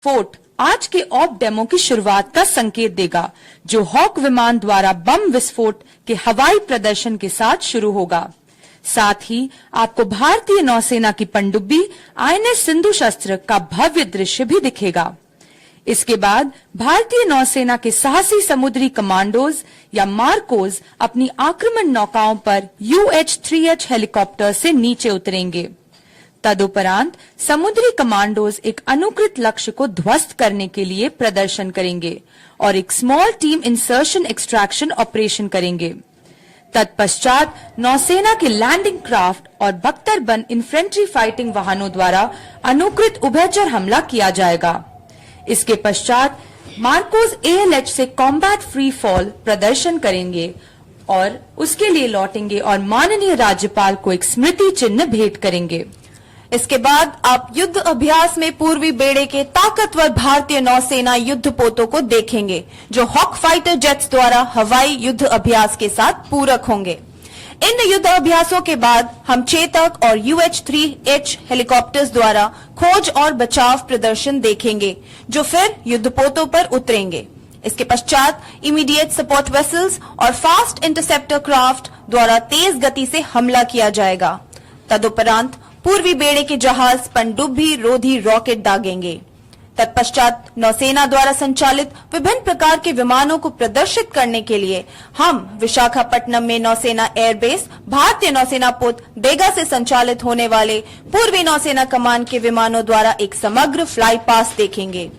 विस्फोट आज के ऑप डेमो की शुरुआत का संकेत देगा, जो हॉक विमान द्वारा बम विस्फोट के हवाई प्रदर्शन के साथ शुरू होगा। साथ ही आपको भारतीय नौसेना की पनडुब्बी INS सिंधु शस्त्र का भव्य दृश्य भी दिखेगा। इसके बाद भारतीय नौसेना के साहसी समुद्री कमांडोज या मार्कोज अपनी आक्रमण नौकाओं पर UH-3H हेलीकॉप्टर से नीचे उतरेंगे। तदुपरांत समुद्री कमांडोज एक अनुकृत लक्ष्य को ध्वस्त करने के लिए प्रदर्शन करेंगे और एक small team insertion extraction operation करेंगे। तत्पश्चात नौसेना के लैंडिंग क्राफ्ट और बख्तरबंद इन्फेंट्री फाइटिंग वाहनों द्वारा अनुकृत उभयचर हमला किया जाएगा। इसके पश्चात मार्कोज ALH से कॉम्बैट फ्री फॉल प्रदर्शन करेंगे और उसके लिए लौटेंगे और माननीय राज्यपाल को एक स्मृति चिन्ह भेंट करेंगे। इसके बाद आप युद्ध अभ्यास में पूर्वी बेड़े के ताकतवर भारतीय नौसेना युद्धपोतों को देखेंगे, जो हॉक फाइटर जेट्स द्वारा हवाई युद्ध अभ्यास के साथ पूरक होंगे। इन युद्ध अभ्यासों के बाद हम चेतक और UH-3H हेलीकॉप्टर्स द्वारा खोज और बचाव प्रदर्शन देखेंगे, जो फिर युद्धपोतों पर उतरेंगे। इसके पश्चात इमीडिएट सपोर्ट वेसल्स और फास्ट इंटरसेप्टर क्राफ्ट द्वारा तेज गति से हमला किया जाएगा। तदुपरांत पूर्वी बेड़े के जहाज पनडुब्बी रोधी रॉकेट दागेंगे। तत्पश्चात नौसेना द्वारा संचालित विभिन्न प्रकार के विमानों को प्रदर्शित करने के लिए हम विशाखापट्टनम में नौसेना एयरबेस भारतीय नौसेना पोत डेगा से संचालित होने वाले पूर्वी नौसेना कमान के विमानों द्वारा एक समग्र फ्लाई पास देखेंगे।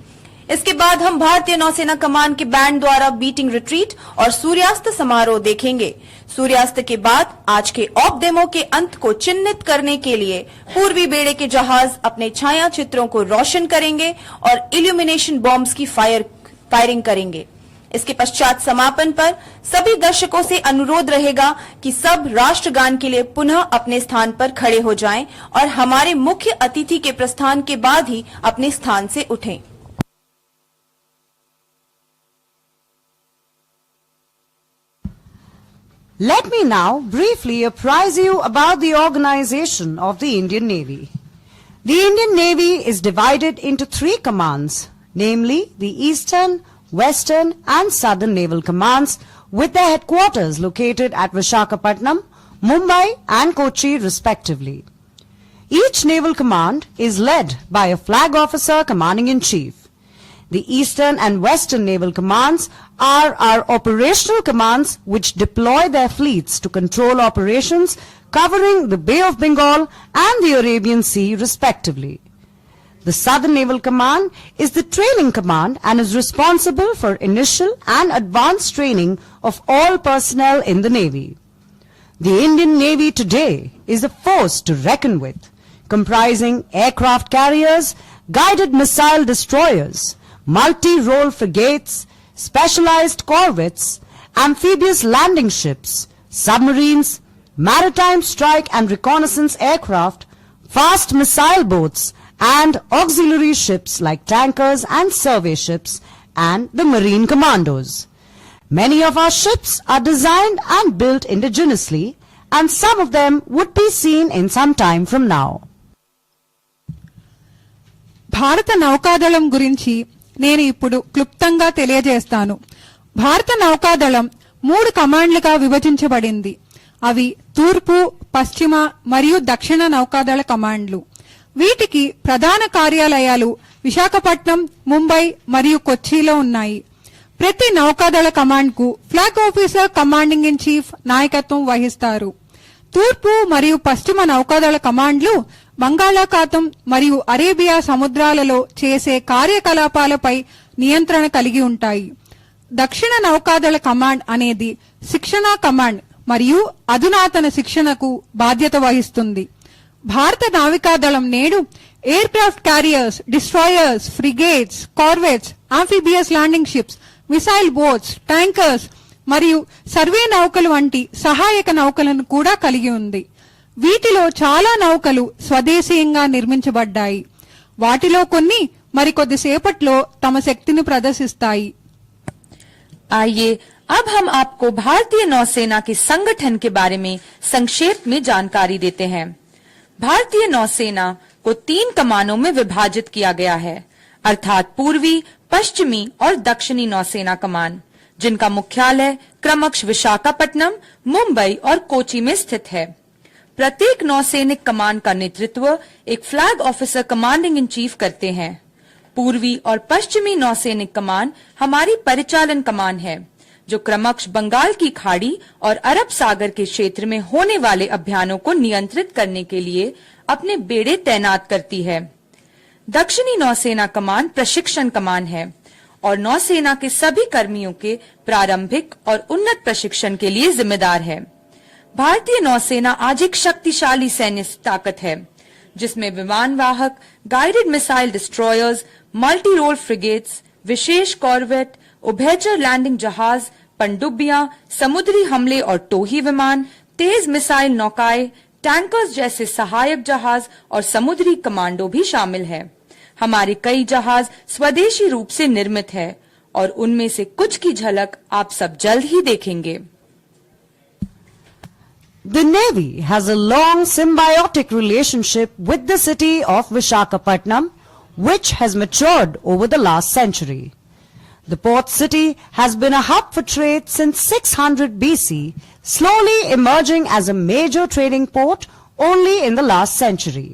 इसके बाद हम भारतीय नौसेना कमान के बैंड द्वारा बीटिंग रिट्रीट और सूर्यास्त समारोह देखेंगे। सूर्यास्त के बाद आज के ऑप डेमो के अंत को चिन्हित करने के लिए पूर्वी बेड़े के जहाज अपने छाया चित्रों को रोशन करेंगे और इल्यूमिनेशन बॉम्ब्स की फायरिंग करेंगे। इसके पश्चात समापन पर सभी दर्शकों से अनुरोध रहेगा कि सब राष्ट्रगान के लिए पुनः अपने स्थान पर खड़े हो जाएं और हमारे मुख्य अतिथि के प्रस्थान के बाद ही अपने स्थान से उठें। Let me now briefly apprise you about the organization of the Indian Navy. The Indian Navy is divided into three commands, namely the Eastern, Western and Southern Naval Commands, with their headquarters located at Visakhapatnam, Mumbai and Kochi respectively. Each naval command is led by a flag officer commanding in chief. The Eastern and Western Naval Commands are our operational commands which deploy their fleets to control operations covering the Bay of Bengal and the Arabian Sea respectively. The Southern Naval Command is the training command and is responsible for initial and advanced training of all personnel in the Navy. The Indian Navy today is a force to reckon with, comprising aircraft carriers, guided missile destroyers, multi-role frigates, specialized corvettes, amphibious landing ships, submarines, maritime strike and reconnaissance aircraft, fast missile boats, and auxiliary ships like tankers and survey ships, and the marine commandos. Many of our ships are designed and built indigenously, and some of them would be seen in some time from now. భారత నౌకాదళం గురించి నేను ఇప్పుడు క్లుప్తంగా తెలియజేస్తాను. భారత నౌకాదళం 3 కమాండ్లుగా విభజించబడింది. అవి తూర్పు, పశ్చిమ మరియు దక్షిణ నౌకాదళ కమాండ్లు. వీటికి ప్రధాన కార్యాలయాలు విశాఖపట్నం, ముంబై మరియు కొచ్చిలో ఉన్నాయి. ప్రతి నౌకాదళ కమాండ్ కు flag officer commanding in chief నాయకత్వం వహిస్తారు. తూర్పు మరియు పశ్చిమ నౌకాదళ కమాండ్లు బంగాళాఖాతం మరియు అరేబియా సముద్రాలలో చేసే కార్యకలాపాలపై నియంత్రణ కలిగి ఉంటాయి. దక్షిణ నౌకాదళ కమాండ్ అనేది శిక్షణా కమాండ్ మరియు అధునాతన శిక్షణకు బాధ్యత వహిస్తుంది. భారత నావికాదళం నేడు aircraft carriers, destroyers, frigates, corvettes, amphibious landing ships, missile boats, tankers మరియు సర్వే నౌకలు వంటి సహాయక నౌకలను కూడా కలిగి ఉంది. వీటిలో చాలా నౌకలు స్వదేశీయంగా నిర్మించబడ్డాయి. వాటిలో కొన్ని మరికొద్దిసేపట్లో తమ శక్తిని ప్రదర్శిస్తాయి. आइए अब हम आपको भारतीय नौसेना के संगठन के बारे में संक्षेप में जानकारी देते हैं। भारतीय नौसेना को 3 कमानों में विभाजित किया गया है, अर्थात पूर्वी, पश्चिमी और दक्षिणी नौसेना कमान, जिनका मुख्यालय क्रमश विशाखापट्टनम, मुंबई और कोची में स्थित है। प्रत्येक नौसैनिक कमान का नेतृत्व एक flag officer commanding in chief करते हैं। पूर्वी और पश्चिमी नौसैनिक कमान हमारी परिचालन कमान है, जो क्रमश बंगाल की खाड़ी और अरब सागर के क्षेत्र में होने वाले अभियानों को नियंत्रित करने के लिए अपने बेड़े तैनात करती है। दक्षिणी नौसेना कमान प्रशिक्षण कमान है और नौसेना के सभी कर्मियों के प्रारंभिक और उन्नत प्रशिक्षण के लिए जिम्मेदार है। भारतीय नौसेना आज एक शक्तिशाली सैन्य ताकत है, जिसमें विमान वाहक, guided missile destroyers, multi role frigates, विशेष कॉर्वेट, उभयचर लैंडिंग जहाज, पनडुब्बियां, समुद्री हमले और टोही विमान, तेज मिसाइल नौकाएं, टैंकर्स जैसे सहायक जहाज और समुद्री कमांडो भी शामिल है। हमारे कई जहाज स्वदेशी रूप से निर्मित है और उनमें से कुछ की झलक आप सब जल्द ही देखेंगे। The Navy has a long symbiotic relationship with the city of Visakhapatnam, which has matured over the last century. The port city has been a hub for trade since 600 BC, slowly emerging as a major trading port only in the last century.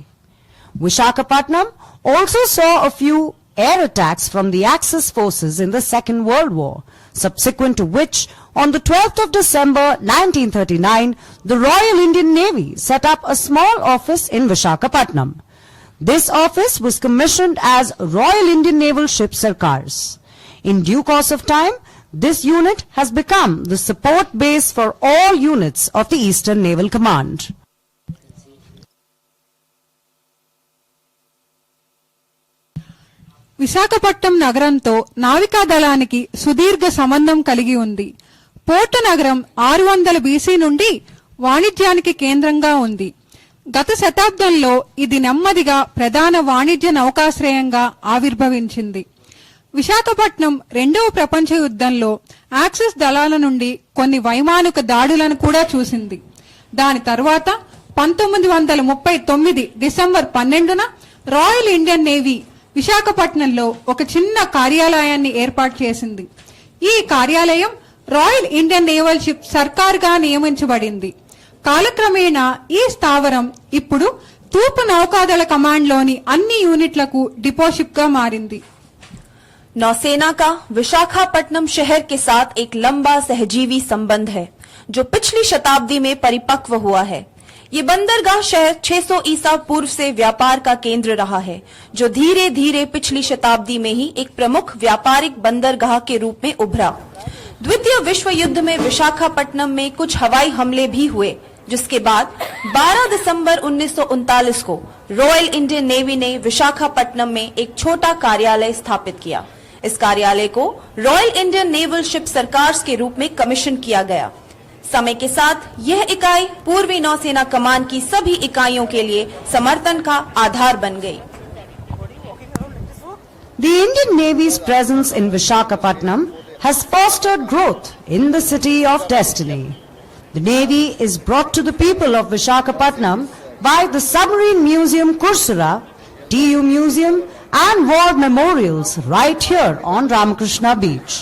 Visakhapatnam also saw a few air attacks from the Axis forces in the Second World War, subsequent to which, on the 12th of December 1939, the Royal Indian Navy set up a small office in Visakhapatnam. This office was commissioned as Royal Indian Naval Ship Sarkars. In due course of time, this unit has become the support base for all units of the Eastern Naval Command. Visakhapatnam నగరంతో నావికా దళానికి సుదీర్ఘ సంబంధం కలిగి ఉంది. Port నగరం 600 BC నుండి వాణిజ్యానికి కేంద్రంగా ఉంది. గత శతాబ్దంలో ఇది నెమ్మదిగా ప్రధాన వాణిజ్య నౌకాశ్రయంగా ఆవిర్భవించింది. విశాఖపట్నం రెండవ ప్రపంచ యుద్ధంలో యాక్సిస్ దళాల నుండి కొన్ని వైమానిక దాడులను కూడా చూసింది. దాని తర్వాత 1939 డిసెంబర్ 12న రాయల్ ఇండియన్ నేవీ విశాఖపట్నంలో ఒక చిన్న కార్యాలయాన్ని ఏర్పాటు చేసింది. ఈ కార్యాలయం రాయల్ ఇండియన్ నేవల్ షిప్ సర్కార్ గా నియమించబడింది. కాలక్రమేణా ఈ స్థావరం ఇప్పుడు తూర్పు నౌకాదళ కమాండ్ లోని అన్ని యూనిట్లకు డిపోషిప్ గా మారింది. नौसेना का विशाखापट्टनम शहर के साथ एक लंबा सहजीवी संबंध है, जो पिछली शताब्दी में परिपक्व हुआ है। ये बंदरगाह शहर 600 ईसा पूर्व से व्यापार का केंद्र रहा है, जो धीरे धीरे पिछली शताब्दी में ही एक प्रमुख व्यापारिक बंदरगाह के रूप में उभरा। द्वितीय विश्व युद्ध में विशाखापट्टनम में कुछ हवाई हमले भी हुए, जिसके बाद 12 दिसंबर 1939 को रॉयल इंडियन नेवी ने विशाखापट्टनम में एक छोटा कार्यालय स्थापित किया। इस कार्यालय को रॉयल इंडियन नेवल शिप सरकार्स के रूप में कमीशन किया गया। समय के साथ यह इकाई पूर्वी नौसेना कमान की सभी इकाइयों के लिए समर्थन का आधार बन गई। The Indian Navy's presence in Visakhapatnam has fostered growth in the city of destiny. The Navy is brought to the people of Visakhapatnam by the Submarine Museum Kursura, TU Museum and War Memorials right here on Ramakrishna Beach.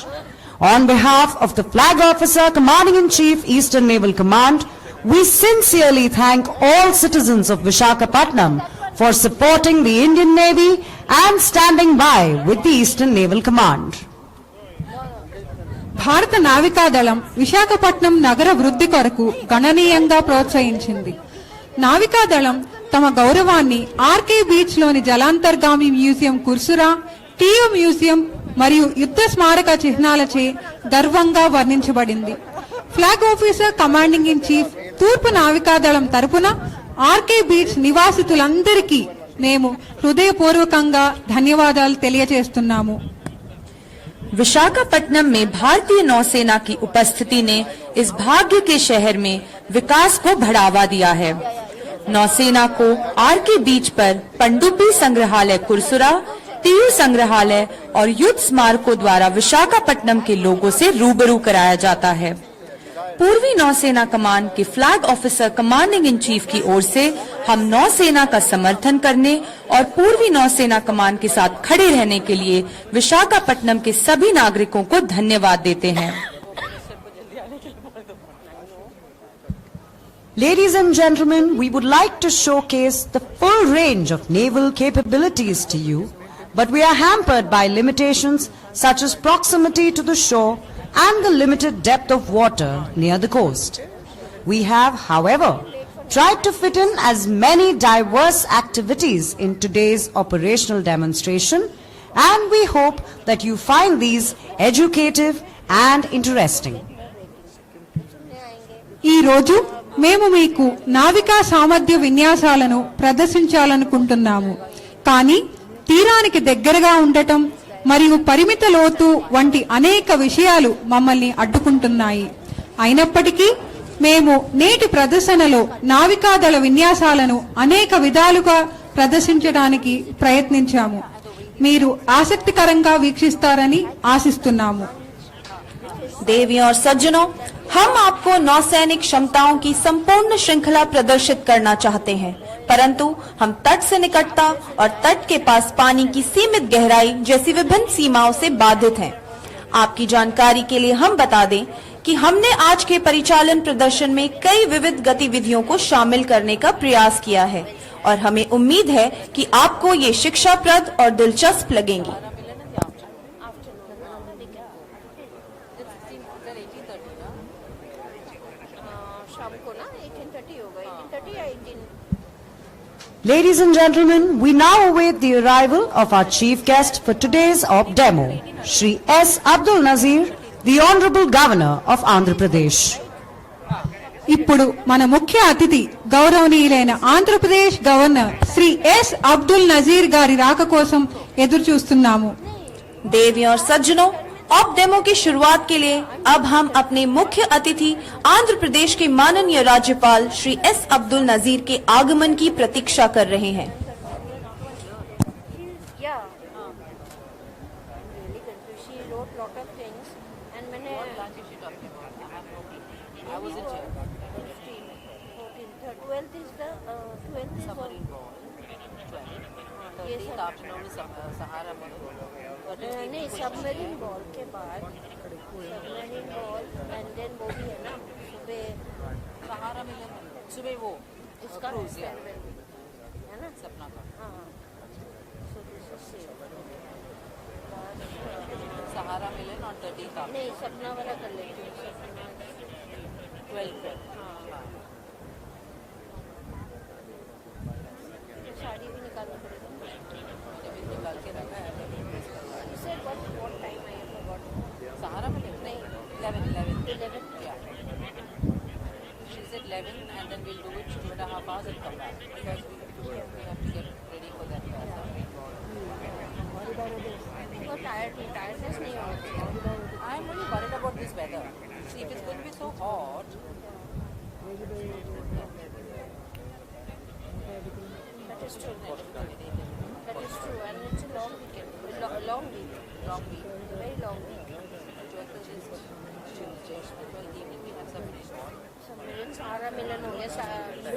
On behalf of the Flag Officer Commanding-in-Chief Eastern Naval Command, we sincerely thank all citizens of Visakhapatnam for supporting the Indian Navy and standing by with the Eastern Naval Command. భారత నావికాదళం విశాఖపట్నం నగర వృద్ధి కొరకు గణనీయంగా ప్రోత్సహించింది. నావికాదళం తమ గౌరవాన్ని RK beach లోని జలాంతర్గామి museum Kursura, TU museum మరియు యుద్ధ స్మారక చిహ్నాలచే గర్వంగా వర్ణించబడింది. Flag officer commanding in chief తూర్పు నావికాదళం తరపున ఆర్కే బీచ్ నివాసితులందరికీ మేము హృదయపూర్వకంగా ధన్యవాదాలు తెలియజేస్తున్నాము. विशाखापट्टनम में भारतीय नौसेना की उपस्थिति ने इस भाग्य के शहर में विकास को बढ़ावा दिया है। नौसेना को आरके बीच पर पनडुब्बी संग्रहालय कुरसुरा, टीयू संग्रहालय और युद्ध स्मारकों द्वारा विशाखापट्टनम के लोगों से रूबरू कराया जाता है। पूर्वी नौसेना कमान के flag officer commanding in chief की ओर से हम नौसेना का समर्थन करने और पूर्वी नौसेना कमान के साथ खड़े रहने के लिए विशाखापट्टनम के सभी नागरिकों को धन्यवाद देते हैं। Ladies and gentlemen, we would like to showcase the full range of naval capabilities to you, but we are hampered by limitations such as proximity to the shore and the limited depth of water near the coast. We have, however, tried to fit in as many diverse activities in today's operational demonstration, and we hope that you find these educative and interesting. ఈ రోజు మేము మీకు నావికా సామర్థ్య విన్యాసాలను ప్రదర్శించాలనుకుంటున్నాము. కానీ తీరానికి దగ్గరగా ఉండటం మరియు పరిమిత లోతు వంటి అనేక విషయాలు మమ్మల్ని అడ్డుకుంటున్నాయి. అయినప్పటికీ మేము నేటి ప్రదర్శనలో నావికాదళ విన్యాసాలను అనేక విధాలుగా ప్రదర్శించడానికి ప్రయత్నించాము. మీరు ఆసక్తికరంగా వీక్షిస్తారని ఆశిస్తున్నాము. देवियों और सज्जनों, हम आपको नौसैनिक क्षमताओं की संपूर्ण श्रृंखला प्रदर्शित करना चाहते हैं, परंतु हम तट से निकटता और तट के पास पानी की सीमित गहराई जैसी विभिन्न सीमाओं से बाधित हैं। आपकी जानकारी के लिए हम बता दें कि हमने आज के परिचालन प्रदर्शन में कई विविध गतिविधियों को शामिल करने का प्रयास किया है और हमें उम्मीद है कि आपको ये शिक्षाप्रद और दिलचस्प लगेंगी। Ladies and gentlemen, we now await the arrival of our chief guest for today's op demo, Shri S. Abdul Nazir, the Honorable Governor of Andhra Pradesh. ఇప్పుడు మన ముఖ్య అతిథి గౌరవనీయులైన ఆంధ్రప్రదేశ్ గవర్నర్ శ్రీ ఎస్ అబ్దుల్ నజీర్ గారి రాక కోసం ఎదురు చూస్తున్నాము. देवियों और सज्जनों, ऑप डेमो की शुरुआत के लिए अब हम अपने मुख्य अतिथि आंध्र प्रदेश के माननीय राज्यपाल श्री एस अब्दुल नजीर के आगमन की प्रतीक्षा कर रहे हैं। नहीं, सबमरीन बॉल के बाद सबमरीन बॉल एंड देन वो भी है ना सुबह सहारा मिलन सुबह वो इसका फेयरवेल है ना सपना का हाँ सो दिस इज सहारा मिलन और 13 नहीं सपना वाला कर लेती हूँ सपना 12 हाँ साड़ी भी निकालना पड़ेगा निकाल के रखा है what time I forgot. Sahara Millen? नहीं 11. Yeah. She said 11 and then we'll do it 2.5 hours and come back because we have to get ready for that class. So tiredness नहीं होती. I am really worried about this weather. See, if it's going to be so hot. That is true. And it's a long weekend. Long week. Very long week. 12th is 12th evening we have submarine सहारा मिलन हो गया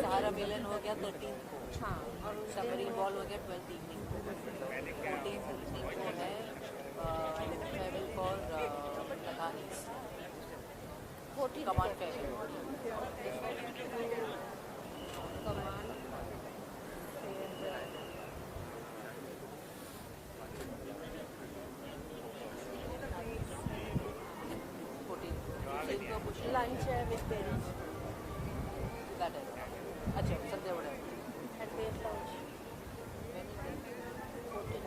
सहारा मिलन हो गया 13th को हाँ और सबमरीन बॉल हो गया 12th evening 14th evening को है travel for Latanis 14 command travel कमान lunch with parents that is अच्छा Sunday vada at base lunch. when is it 14.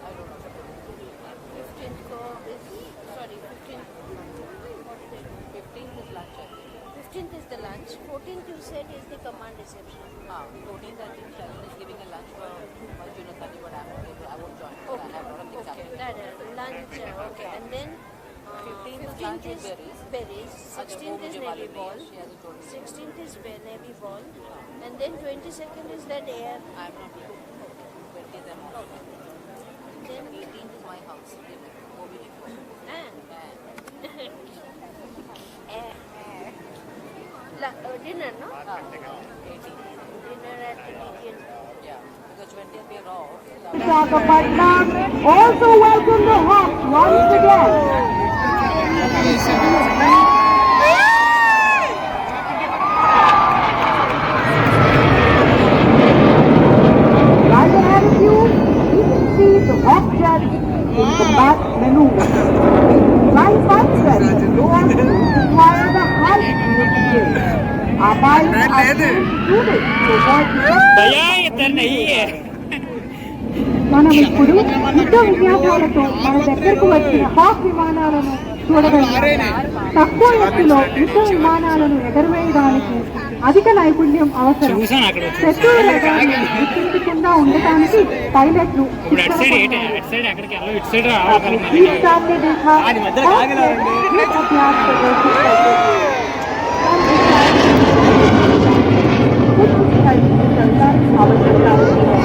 I don't know 15th को is sorry 15th 15th is lunch I think 15th is the lunch. 14th you said is the command reception. 14th I think Sharon is giving a lunch for Arjuna Sani but I won't join I have a lot of things happening That lunch okay and then 15th is lunch with berries. 16th is navy ball. She hasn't told me 16th is navy ball and then 22nd is that air. I'm not here 20th I'm not Then 18th is my house वो भी लिखो Dinner, no? 18. Dinner at the Indian. Yeah, because 20th we are off. Visakhapatnam also welcome the Hawks once again. Right ahead of you, you can see the Hawk jet in combat maneuver. Flying fights ready to go on to require the highest skill. Our pilots are trained to do this to avoid भैया इधर नहीं है మనం ఇప్పుడు యుద్ధ విన్యాసాలతో మన దగ్గరకు వచ్చిన హాక్ విమానాలను చూడగలిగాం. తక్కువ ఎత్తులో యుద్ధ విమానాలను ఎగరవేయడానికి అధిక నైపుణ్యం అవసరం. చూసాను అక్కడ శత్రువుల దాడిని గుర్తించకుండా ఉండటానికి పైలట్లు ఇప్పుడు అటు సైడ్ అటు సైడ్ ఎక్కడికి వెళ్ళాలి ఇటు సైడ్ రావాలి इस सामने देखा युद्ध अभ्यास प्रदर्शित करते हुए कुछ स्थल से चलना आवश्यकता होती है.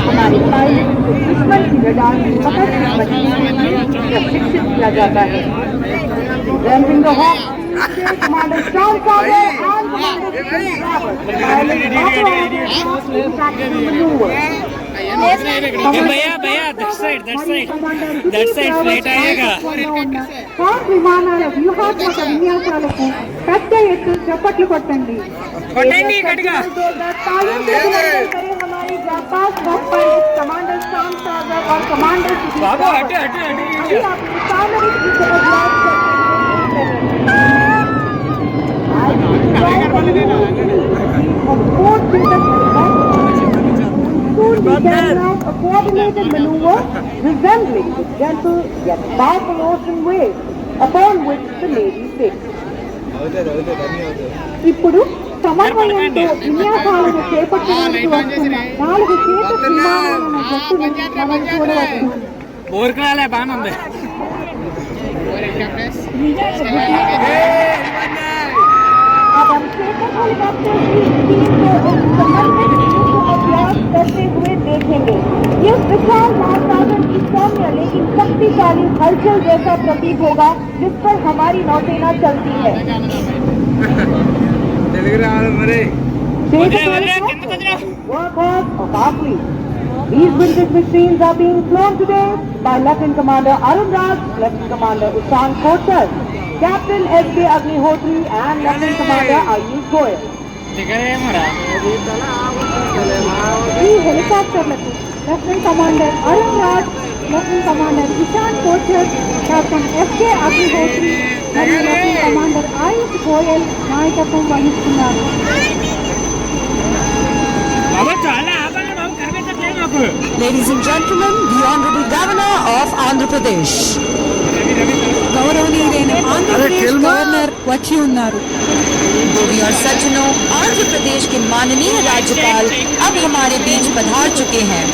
हमारे पायलट को दुश्मन की रडार की पकड़ से बचने के लिए प्रशिक्षित किया जाता है. Ramping the Hawk, Commander Sean Carter and Commander Chris Roberts. Pilots authorized to tactical maneuvers. भैया भैया that side straight आएगा హాక్ విమానాల వ్యూహాత్మక విన్యాసాలకు పెద్ద ఎత్తు చప్పట్లు కొట్టండి. గట్టిగా हमारी जापास हॉक पायलट कमांडर शाम सागर और कमांडर बाबू हटे हटे हटे अपनी सामरिक युद्ध अभ्यास Soon we carry out a coordinated maneuver resembling the gentle yet powerful ocean waves upon which the Navy sits. ఇప్పుడు సమన్వయంతో విన్యాసాలను చేపట్టడానికి వస్తున్న 4 చేత విమానాలను జట్టును మనం చూడవచ్చు. బోర్కలాలే బాగానే ఉంది अब हम चेतक हेलीकॉप्टर की टीम को एक समन्वित युद्ध अभ्यास करते हुए देखेंगे. ये विशाल महासागर की सौम्य लेकिन शक्तिशाली हलचल जैसा प्रतीक होगा जिस पर हमारी नौसेना चलती है. Workhorse of our fleet. These vintage machines are being flown today by Lieutenant Commander Arun Raj, Lieutenant Commander Ishan Kochar, Captain S.K. Agnihotri and Lieutenant Commander Ayush Goyal. ఈ హెలికాప్టర్లకు lieutenant commander Arun Raj, lieutenant commander Ishan Kochar, captain SK Agnihotri మరియు lieutenant commander ఆయుష్ గోయల్ నాయకత్వం వహిస్తున్నారు. Ladies and gentlemen, the Honorable Governor of Andhra Pradesh. గౌరవనీయులైన Andhra Pradesh governor వచ్చి ఉన్నారు. देवी और सज्जनों, आंध्र प्रदेश के माननीय राज्यपाल अब हमारे बीच पधार चुके हैं.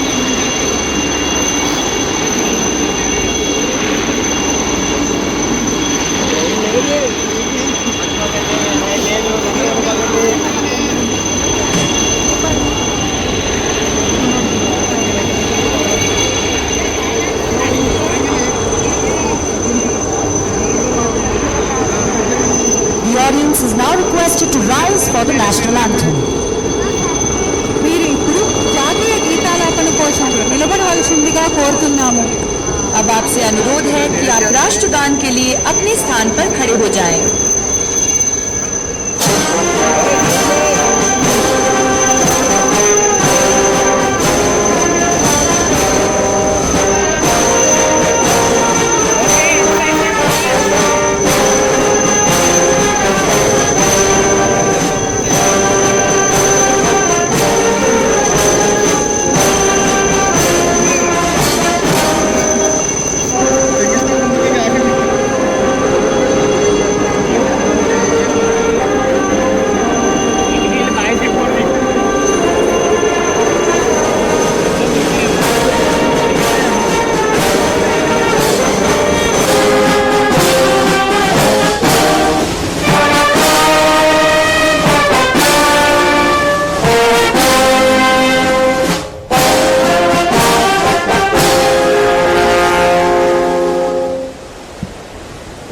The audience is now requested to rise for the national anthem. మీరు ఇప్పుడు జాతీయ గీతాలాపన కోసం నిలబడవలసిందిగా కోరుతున్నాము. अब आपसे अनुरोध है कि आप राष्ट्रगान के लिए अपने स्थान पर खड़े हो जाएं.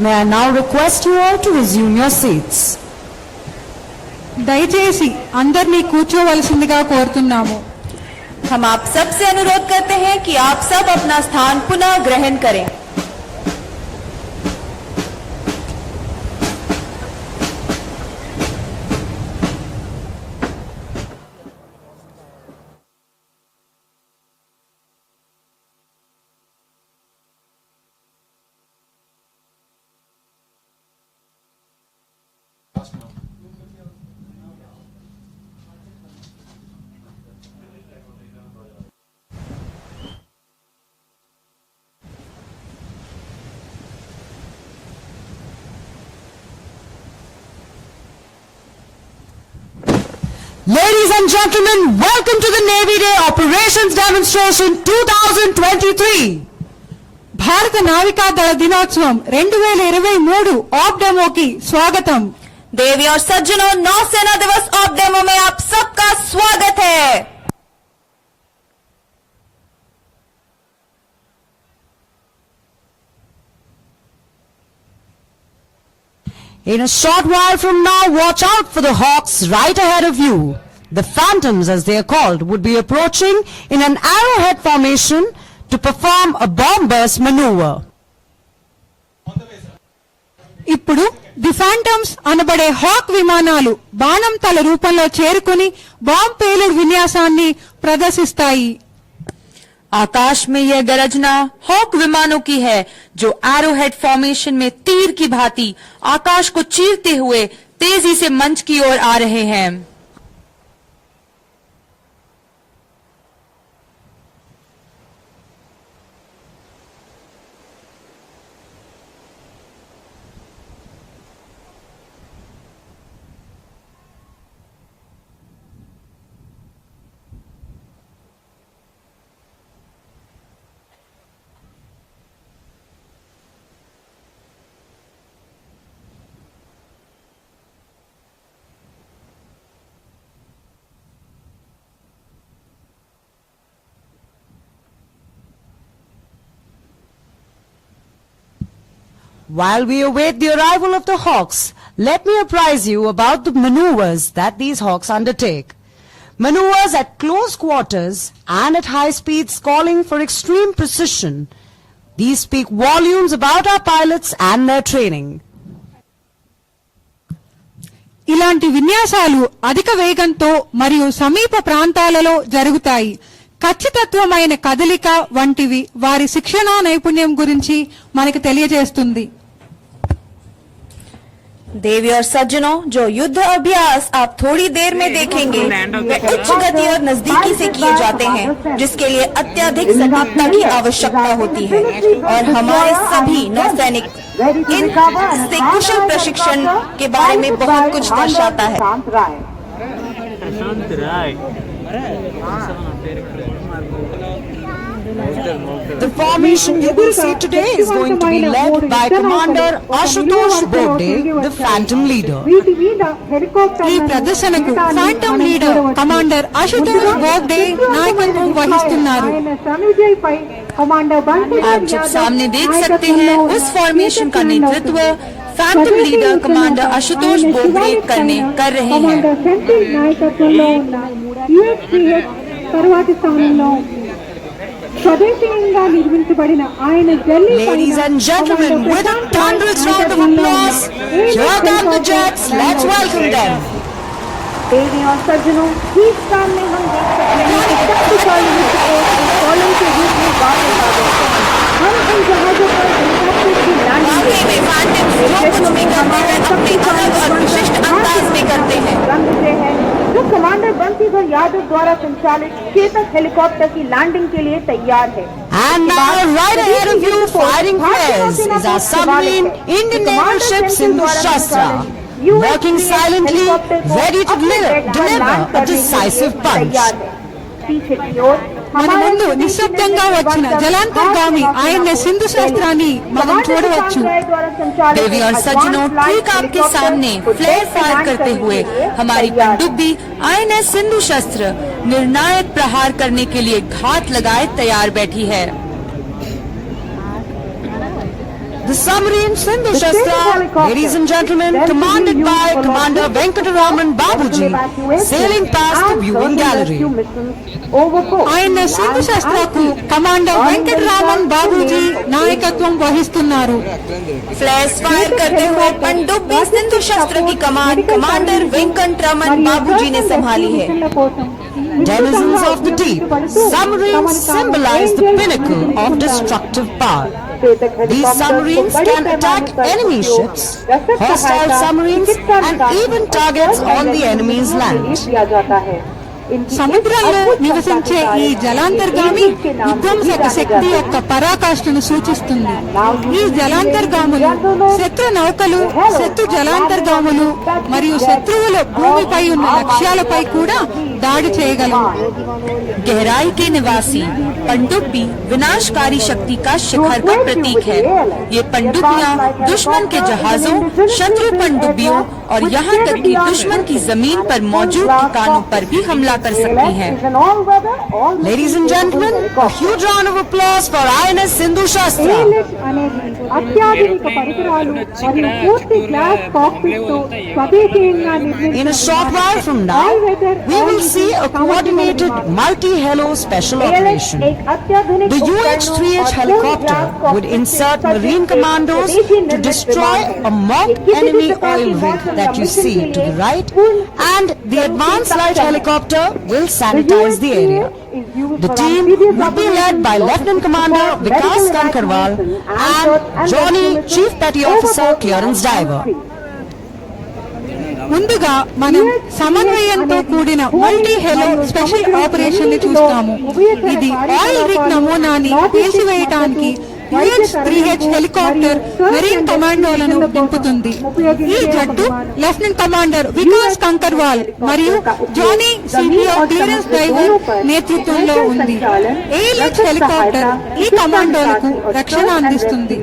may I now request you all to resume your seats. దయచేసి అందరినీ కూర్చోవలసిందిగా కోరుతున్నాము. हम आप सब से अनुरोध करते हैं कि आप सब अपना स्थान पुनः ग्रहण करें. Ladies and gentlemen, welcome to the Navy Day Operations Demonstration 2023. భారత నావికా దళ దినోత్సవం 2023 ఆప్ డెమోకి స్వాగతం. देवी और सज्जनों, नौसेना दिवस ऑफ डेमो में आप सबका स्वागत है. In a short while from now, watch out for the Hawks right ahead of you. The Phantoms, as they are called, would be approaching in an arrowhead formation to perform a bomb burst maneuver. ఇప్పుడు the ఫాంటమ్స్ అనబడే hack విమానాలు బాణం తల రూపంలో చేరుకుని bomb పేలుడు విన్యాసాన్ని ప్రదర్శిస్తాయి. आकाश में यह गरजना हॉक विमानों की है जो एरोहेड फॉर्मेशन में तीर की भांति आकाश को चीरते हुए तेजी से मंच की ओर आ रहे हैं. While we await the arrival of the Hawks, let me apprise you about the maneuvers that these Hawks undertake. Maneuvers at close quarters and at high speeds calling for extreme precision. These speak volumes about our pilots and their training. ఇలాంటి విన్యాసాలు అధిక వేగంతో మరియు సమీప ప్రాంతాలలో జరుగుతాయి. ఖచ్చితత్వమైన కదలిక వంటివి వారి శిక్షణా నైపుణ్యం గురించి మనకు తెలియజేస్తుంది. देवी और सज्जनों, जो युद्ध अभ्यास आप थोड़ी देर में देखेंगे वे उच्च गति और नजदीकी से किए जाते हैं, जिसके लिए अत्यधिक सटीकता की आवश्यकता होती है और हमारे सभी नौसैनिक इससे कुशल प्रशिक्षण के बारे में बहुत कुछ दर्शाता है. The formation you will see today is going to be led by Commander Ashutosh Bogde, the Phantom Leader. ఈ ప్రదర్శనకు ఫాంటమ్ లీడర్ కమాండర్ అశుతోష్ బోగ్డే నాయకత్వం వహిస్తున్నారు. आप जब सामने देख सकते हैं उस फॉर्मेशन का नेतृत्व फैंटम लीडर कमांडर आशुतोष बोगड़े कर रहे हैं. స్వదేశీయంగా నిర్మించబడిన ఆయన jelly Ladies and gentlemen, with a thunderous round of applause, here come the jets. Let's welcome them. देवी और सज्जनों, इस स्थान में हम देख सकते हैं कि शक्तिशाली कॉलम के रूप में वापस आ गए. हम इन जहाजों पर हेलीकॉप्टर की रंग से है जो कमांडर बंसीधर यादव द्वारा संचालित चेतक हेलीकॉप्टर की लैंडिंग के लिए तैयार है. And now, right ahead of you, firing flares, is our submarine Indian naval ship Sindhu Shastra, working silently, ready to deliver a decisive punch. पीछे की ओर మన ముందు నిశ్శబ్దంగా వచ్చిన జలాంతర్గామి ఐఎన్ఎస్ సింధు శాస్త్రాన్ని మనం చూడవచ్చు. देवी और सज्जनों, ठीक आपके सामने फ्लेयर फायर करते हुए हमारी पनडुब्बी आईएनएस सिंधु शस्त्र निर्णायक प्रहार करने के लिए घात लगाए तैयार बैठी है. The submarine Sindhu The state Shastra, helicopter, ladies and gentlemen, then commanded being used by for Commander logistics, Venkataraman Babuji, evacuation, sailing past the and viewing search and gallery. rescue missions over coast, ఆయన Sindhu land శస్త్రకు and sea. Commander All Venkataraman Indian Babuji forces నాయకత్వం వహిస్తున్నారు. Flash fire करते हुए पनडुब्बी सिंधु शस्त्र की कमान commander Venkat Raman बाबूजी ने संभाली है। Denizens of the deep, submarines symbolize the pinnacle of destructive power. These submarines can attack enemy ships, hostile submarines, and even targets on the enemy's land. సముద్రంలో నివసించే ఈ జలాంతర్గామి విధ్వంసక శక్తి యొక్క పరాకాష్ఠను సూచిస్తుంది. ఈ జలాంతర్గాములు శత్రు నౌకలు, శత్రు జలాంతర్గాములు మరియు శత్రువుల భూమిపై ఉన్న లక్ష్యాలపై కూడా దాడి చేయగలవు. गहराई के निवासी पनडुब्बी विनाशकारी शक्ति का शिखर का प्रतीक है। ये पनडुब्बियां दुश्मन के जहाजों, शत्रु पनडुब्बियों और यहाँ तक कि दुश्मन की जमीन पर मौजूद ठिकानों पर भी हमला कर सकती हैं। Ladies and gentlemen, a huge round of applause for INS Sindhu Shastra. అత్యాధునిక పరికరాలు మరియు పూర్తి గ్లాస్ కాక్పిట్ తో స్వదేశీయంగా In a short while from now, we will see a coordinated multi-helo special operation. The UH-3H helicopter would insert Marine commandos to destroy a mock enemy oil rig that you see to the right, and the advanced light helicopter will sanitize the area. The team will be led by Lieutenant Commander Vikas Kankarwal and Johnny, Chief Petty Officer Clearance Diver. ముందుగా మనం సమన్వయంతో కూడిన multi hello special operation ని చూస్తాము. ఇది oil rig నమూనాని తీసివేయడానికి UH-3H helicopter marine కమాండోలను దింపుతుంది. ఈ జట్టు లెఫ్టినెంట్ కమాండర్ వికాస్ కంకర్వాల్ మరియు జానీ సిపిఓ క్లియరెన్స్ డైవర్ నేతృత్వంలో ఉంది. ALH హెలికాప్టర్ ఈ కమాండోలకు రక్షణ అందిస్తుంది.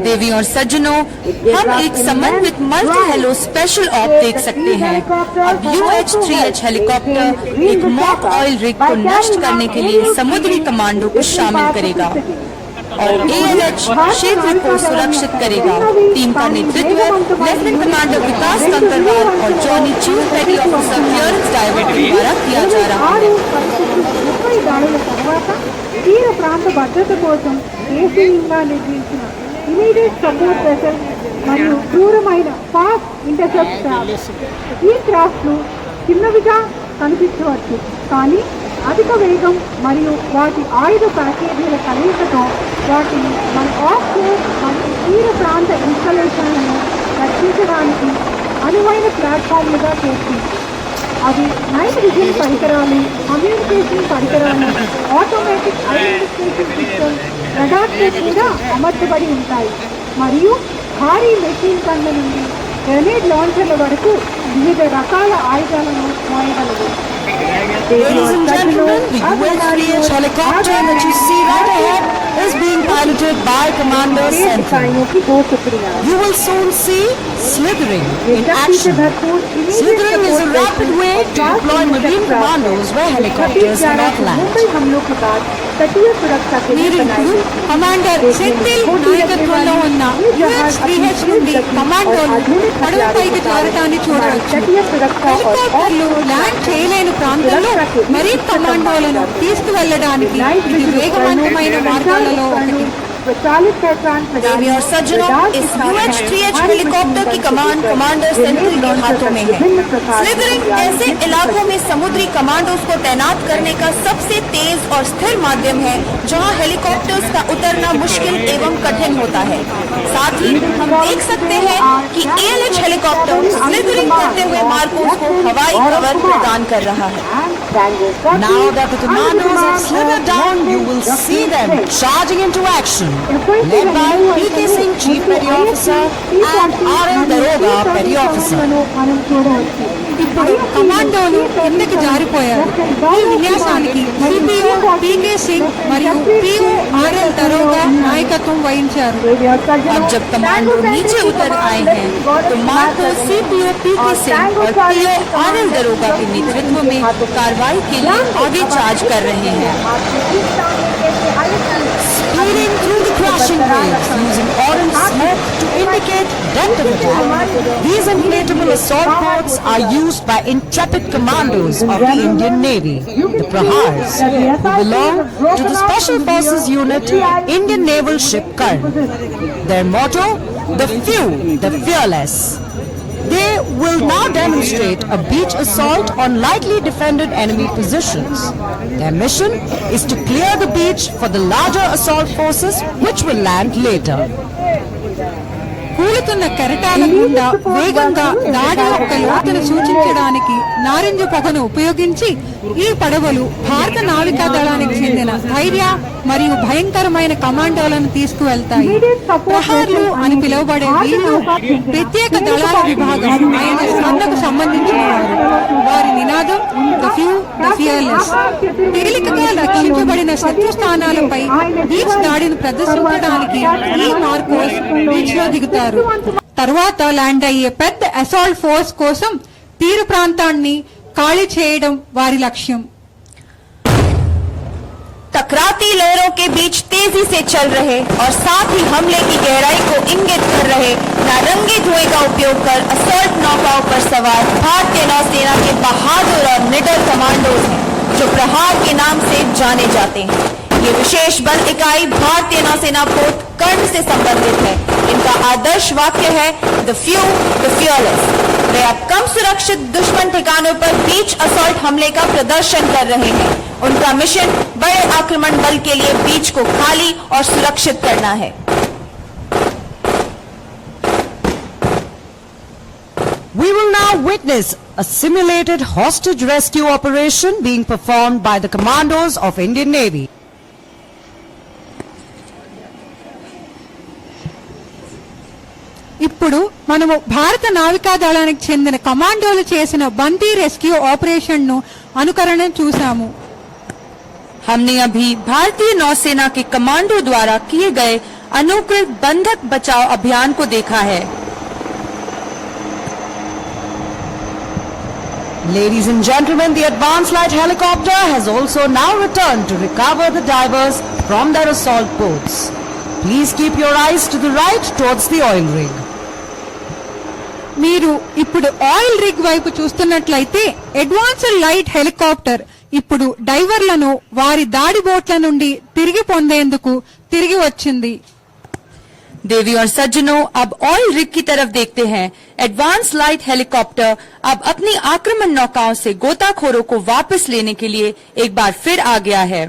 देवी और सज्जनों, हम एक समन्वित मल्टी हेलो स्पेशल ऑप देख सकते हैं। अब UH-3H हेलीकॉप्टर एक मॉक ऑयल रिग को नष्ट करने के लिए समुद्री कमांडो को शामिल करेगा और ALH क्षेत्र को सुरक्षित करेगा। टीम का नेतृत्व लेफ्टिनेंट कमांडर विकास कंकरवाल और जॉनी, चीफ पेटी ऑफिसर क्लियरेंस डाइवर के द्वारा किया जा रहा है। 30 దాడుల తర్వాత తీర ప్రాంత భద్రత కోసం దేశీయంగా నిర్మించిన ఇమీడియట్ సపోర్ట్ వెసల్ మరియు క్రూరమైన ఫాస్ట్ ఇంటర్సెప్ట్ క్రాఫ్ట్. ఈ క్రాఫ్ట్లు చిన్నవిగా కనిపించవచ్చు, కానీ అధిక వేగం మరియు వాటి ఆయుధ ప్యాకేజీల కలయికతో వాటిని మన ఆఫ్షోర్ మరియు తీర ప్రాంత ఇన్స్టాలేషన్లను రక్షించడానికి అనువైన ప్లాట్ఫామ్లుగా చేస్తుంది. అవి నైట్ విజన్ పరికరాలు, కమ్యూనికేషన్ పరికరాలు, ఆటోమేటిక్ ఐడెంటిఫికేషన్ సిస్టమ్, రడార్ మీద అమర్చబడి ఉంటాయి మరియు భారీ మెషిన్ గన్ల నుండి గ్రెనేడ్ లాంచర్ల వరకు వివిధ రకాల ఆయుధాలను మోయగలవు. Ladies and gentlemen, the UH-3H helicopter that you see right ahead is being piloted by Commander Central. You will soon see slithering in action. Slithering is a rapid way to deploy marine commandos where helicopters cannot land. మీరు ఇప్పుడు commander Senthil నాయకత్వంలో ఉన్న UH-3H నుండి కమాండోలు పడవపైకి చేరటాన్ని చూడవచ్చు. హెలికాప్టర్లు land చేయలేని ప్రాంతంలో marine కమాండోలను తీసుకువెళ్లడానికి ఇది వేగవంతమైన మార్గాలలో ఒకటి. देवी और सज्जनों, इस UH-3H हेलीकॉप्टर की कमान कमांडर सेंट्रल के हाथों में है। स्लिथरिंग ऐसे इलाकों में समुद्री कमांडोज को तैनात करने का सबसे तेज और स्थिर माध्यम है जहां हेलीकॉप्टर्स का उतरना मुश्किल एवं कठिन होता है। साथ ही हम देख सकते हैं कि ALH हेलीकॉप्टर स्लिथरिंग करते हुए मार्कोस को हवाई कवर प्रदान कर रहा है। Now that the commandos have slithered down, you will see them charging into action, led by PK Singh, Chief Petty Officer, and RL Daroga, Petty Officer. ఇప్పుడు కమాండోలు కిందకి జారిపోయారు. ఈ విన్యాసానికి సిపిఓ PK సింగ్ మరియు PO RL దరోగా నాయకత్వం వహించారు. अब जब कमांडो नीचे उतर आए हैं तो मार्को सीपीओ PK सिंह और PO RL दरोगा के नेतृत्व में कार्रवाई के लिए आगे चार्ज कर रहे हैं। Speeding through the crashing waves indicate depth of attack, these inflatable assault boats are used by intrepid commandos of the Indian Navy, the Prahars, who belong to the Special Forces Unit, Indian Naval Ship Karn. Their motto, the few, the fearless. They will now demonstrate a beach assault on lightly defended enemy positions. Their mission is to clear the beach for the larger assault forces which will land later. కూలుతున్న కెరటాల గుండా వేగంగా దాడి యొక్క లోతును సూచించడానికి నారింజ పొగను ఉపయోగించి ఈ పడవలు భారత నావికా దళానికి చెందిన ధైర్య మరియు భయంకరమైన కమాండోలను తీసుకువెళ్తాయి. ప్రహార్లు అని పిలువబడే వీరు ప్రత్యేక దళాల విభాగం అయిన స్వర్ణకు సంబంధించిన వారు. వారి నినాదం ద ఫ్యూ ద ఫియర్లెస్. తేలికగా రక్షించబడిన శత్రు స్థానాలపై బీచ్ దాడిని ప్రదర్శించడానికి ఈ మార్కోస్ బీచ్ లో దిగుతారు. తర్వాత ల్యాండ్ అయ్యే పెద్ద అసాల్ట్ ఫోర్స్ కోసం తీర ప్రాంతాన్ని ఖాళీ చేయడం వారి లక్ష్యం. टकराती लहरों के बीच तेजी से चल रहे और साथ ही हमले की गहराई को इंगित कर रहे नारंगी धुएं का उपयोग कर असॉल्ट नौकाओं पर सवार भारतीय नौसेना के बहादुर और निडर कमांडोज हैं, जो प्रहार के नाम से जाने जाते हैं. ये विशेष बल इकाई भारतीय नौसेना पोत कर्ण से संबंधित है. इनका आदर्श वाक्य है द फ्यू द फियरलेस. वे अब कम सुरक्षित दुश्मन ठिकानों पर बीच असॉल्ट हमले का प्रदर्शन कर रहे हैं. उनका मिशन बड़े आक्रमण बल के लिए बीच को खाली और सुरक्षित करना है. We will now witness a simulated hostage rescue operation being performed by the commandos of Indian Navy. ఇప్పుడు మనము భారత నావికా దళానికి చెందిన కమాండోలు చేసిన బందీ రెస్క్యూ ఆపరేషన్ ను అనుకరణ చూసాము. हमने अभी भारतीय नौसेना के कमांडो द्वारा किए गए अनुकृत बंधक बचाव अभियान को देखा है. Ladies and gentlemen, the advanced light helicopter has also now returned to recover the divers from their assault boats. Please keep your eyes to the right towards the oil rig. మీరు ఇప్పుడు ఆయిల్ రిగ్ వైపు చూస్తున్నట్లయితే advanced light helicopter ఇప్పుడు డైవర్లను వారి దాడి బోట్ల నుండి తిరిగి పొందేందుకు తిరిగి వచ్చింది. देवी और सज्जनों, अब ऑयल रिग की तरफ देखते हैं. एडवांस लाइट हेलीकॉप्टर अब अपनी आक्रमण नौकाओं से गोताखोरों को वापस लेने के लिए एक बार फिर आ गया है.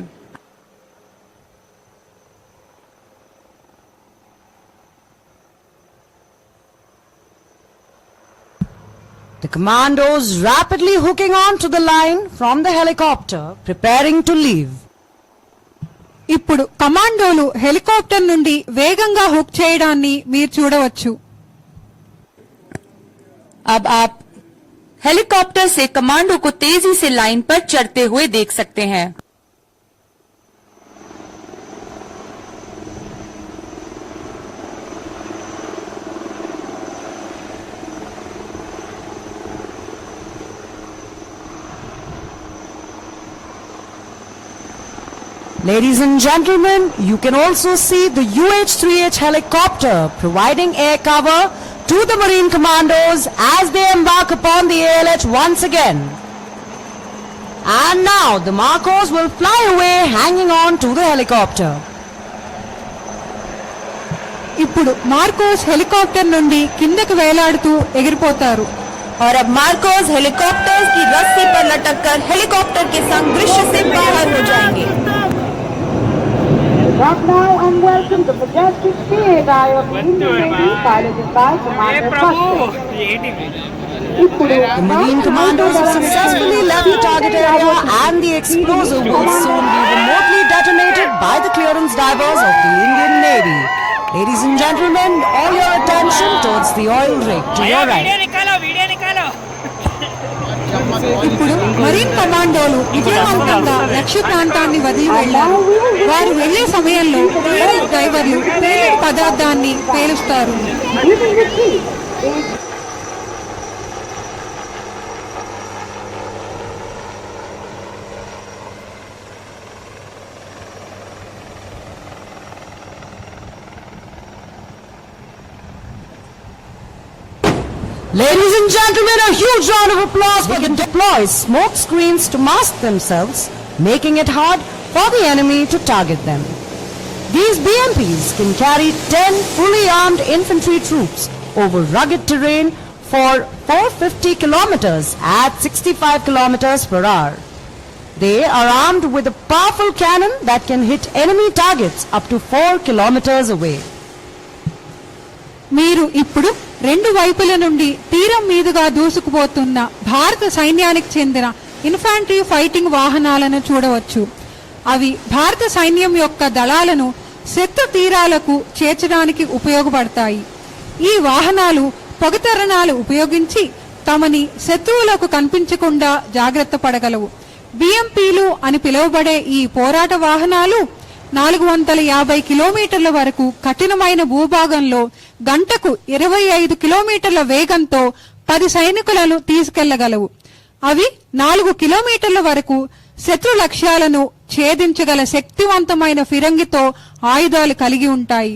The commandos rapidly hooking on to the line from the helicopter, preparing to leave. ఇప్పుడు కమాండోలు హెలికాప్టర్ నుండి వేగంగా హుక్ చేయడాన్ని మీరు చూడవచ్చు. अब आप हेलीकॉप्टर से कमांडो को तेजी से लाइन पर चढ़ते हुए देख सकते हैं. Ladies and gentlemen, you can also see the UH-3H helicopter providing air cover to the Marine Commandos as they embark upon the ALH once again. And now the Marcos will fly away hanging on to the helicopter. ఇప్పుడు Marcos helicopter నుండి కిందకు వేలాడుతూ ఎగిరిపోతారు. और अब Marcos helicopters की रस्सी पर लटककर helicopter के संग दृश्य से बाहर हो जाएंगे. Right now and welcome the majestic Spearhead Eye of the Indian Navy, piloted by Commander Custer. The Marine Commandos have successfully left the target area and the explosive will soon be remotely detonated by the clearance divers of the Indian Navy. Ladies and gentlemen, all your attention towards the oil rig to your right. ఇప్పుడు marine కమాండోలు విజయవంతంగా లక్ష్య ప్రాంతాన్ని వదిలి వెళ్లారు. వారు వెళ్లే సమయంలో clearance డ్రైవర్లు పేలుడు పదార్థాన్ని పేలుస్తారు. Ladies and gentlemen, a huge round of applause for the deploy smoke screens to mask themselves, making it hard for the enemy to target them. These BMPs can carry 10 fully armed infantry troops over rugged terrain for 450 kilometers at 65 kilometers per hour. They are armed with a powerful cannon that can hit enemy targets up to 4 kilometers away. మీరు ఇప్పుడు రెండు వైపుల నుండి తీరం మీదుగా దూసుకుపోతున్న భారత సైన్యానికి చెందిన ఇన్ఫాంట్రీ ఫైటింగ్ వాహనాలను చూడవచ్చు. అవి భారత సైన్యం యొక్క దళాలను శత్రు తీరాలకు చేర్చడానికి ఉపయోగపడతాయి. ఈ వాహనాలు పొగతరణాలు ఉపయోగించి తమని శత్రువులకు కనిపించకుండా జాగ్రత్త పడగలవు. బిఎంపీలు అని పిలువబడే ఈ పోరాట వాహనాలు 450 కిలోమీటర్ల వరకు కఠినమైన భూభాగంలో గంటకు 25 కిలోమీటర్ల వేగంతో 10 సైనికులను తీసుకెళ్లగలవు. అవి 4 కిలోమీటర్ల వరకు శత్రు లక్ష్యాలను ఛేదించగల శక్తివంతమైన ఫిరంగితో ఆయుధాలు కలిగి ఉంటాయి.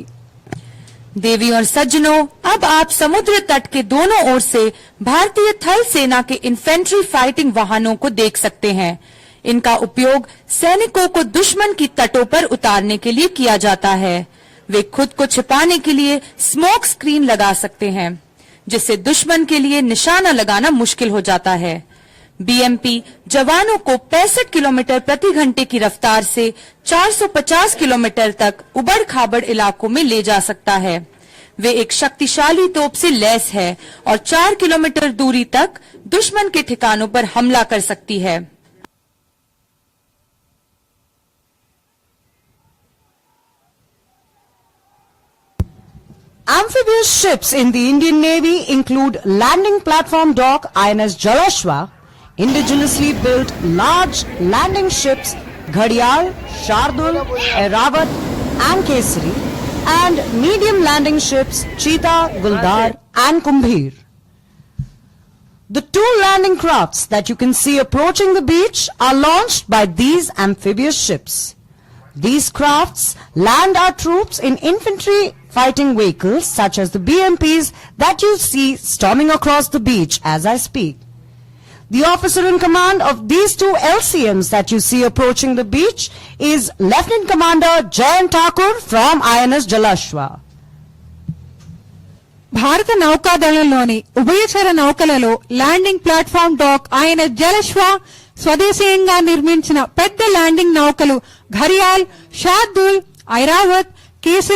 देवी और सज्जनों, अब आप समुद्र तट के दोनों ओर से भारतीय थल सेना के इन्फेंट्री फाइटिंग वाहनों को देख सकते हैं. इनका उपयोग सैनिकों को दुश्मन की तटों पर उतारने के लिए किया जाता है. वे खुद को छिपाने के लिए स्मोक स्क्रीन लगा सकते हैं, जिससे दुश्मन के लिए निशाना लगाना मुश्किल हो जाता है. बीएमपी जवानों को 65 किलोमीटर प्रति घंटे की रफ्तार से 450 किलोमीटर तक उबड़ खाबड़ इलाकों में ले जा सकता है. वे एक शक्तिशाली तोप से लैस है और 4 किलोमीटर दूरी तक दुश्मन के ठिकानों पर हमला कर सकती है. Amphibious ships in the Indian Navy include landing platform dock INS Jalashwa, indigenously built large landing ships Ghadial, Shardul, Airawat and Kesari, and medium landing ships Cheetah, Guldar and Kumbhir. The 2 landing crafts that you can see approaching the beach are launched by these amphibious ships. These crafts land our troops in infantry fighting vehicles such as the BMPs that you see storming across the beach as I speak. The officer in command of these 2 LCMs that you see approaching the beach is Lieutenant Commander Jayant Thakur from INS Jalashwa. భారత నౌకాదళంలోని ఉభయచర నౌకలలో landing platform dock INS జలశ్వా స్వదేశీయంగా నిర్మించిన పెద్ద landing నౌకలు ఘరియాల్, షార్దుల్, ఐరావత్, కేసరి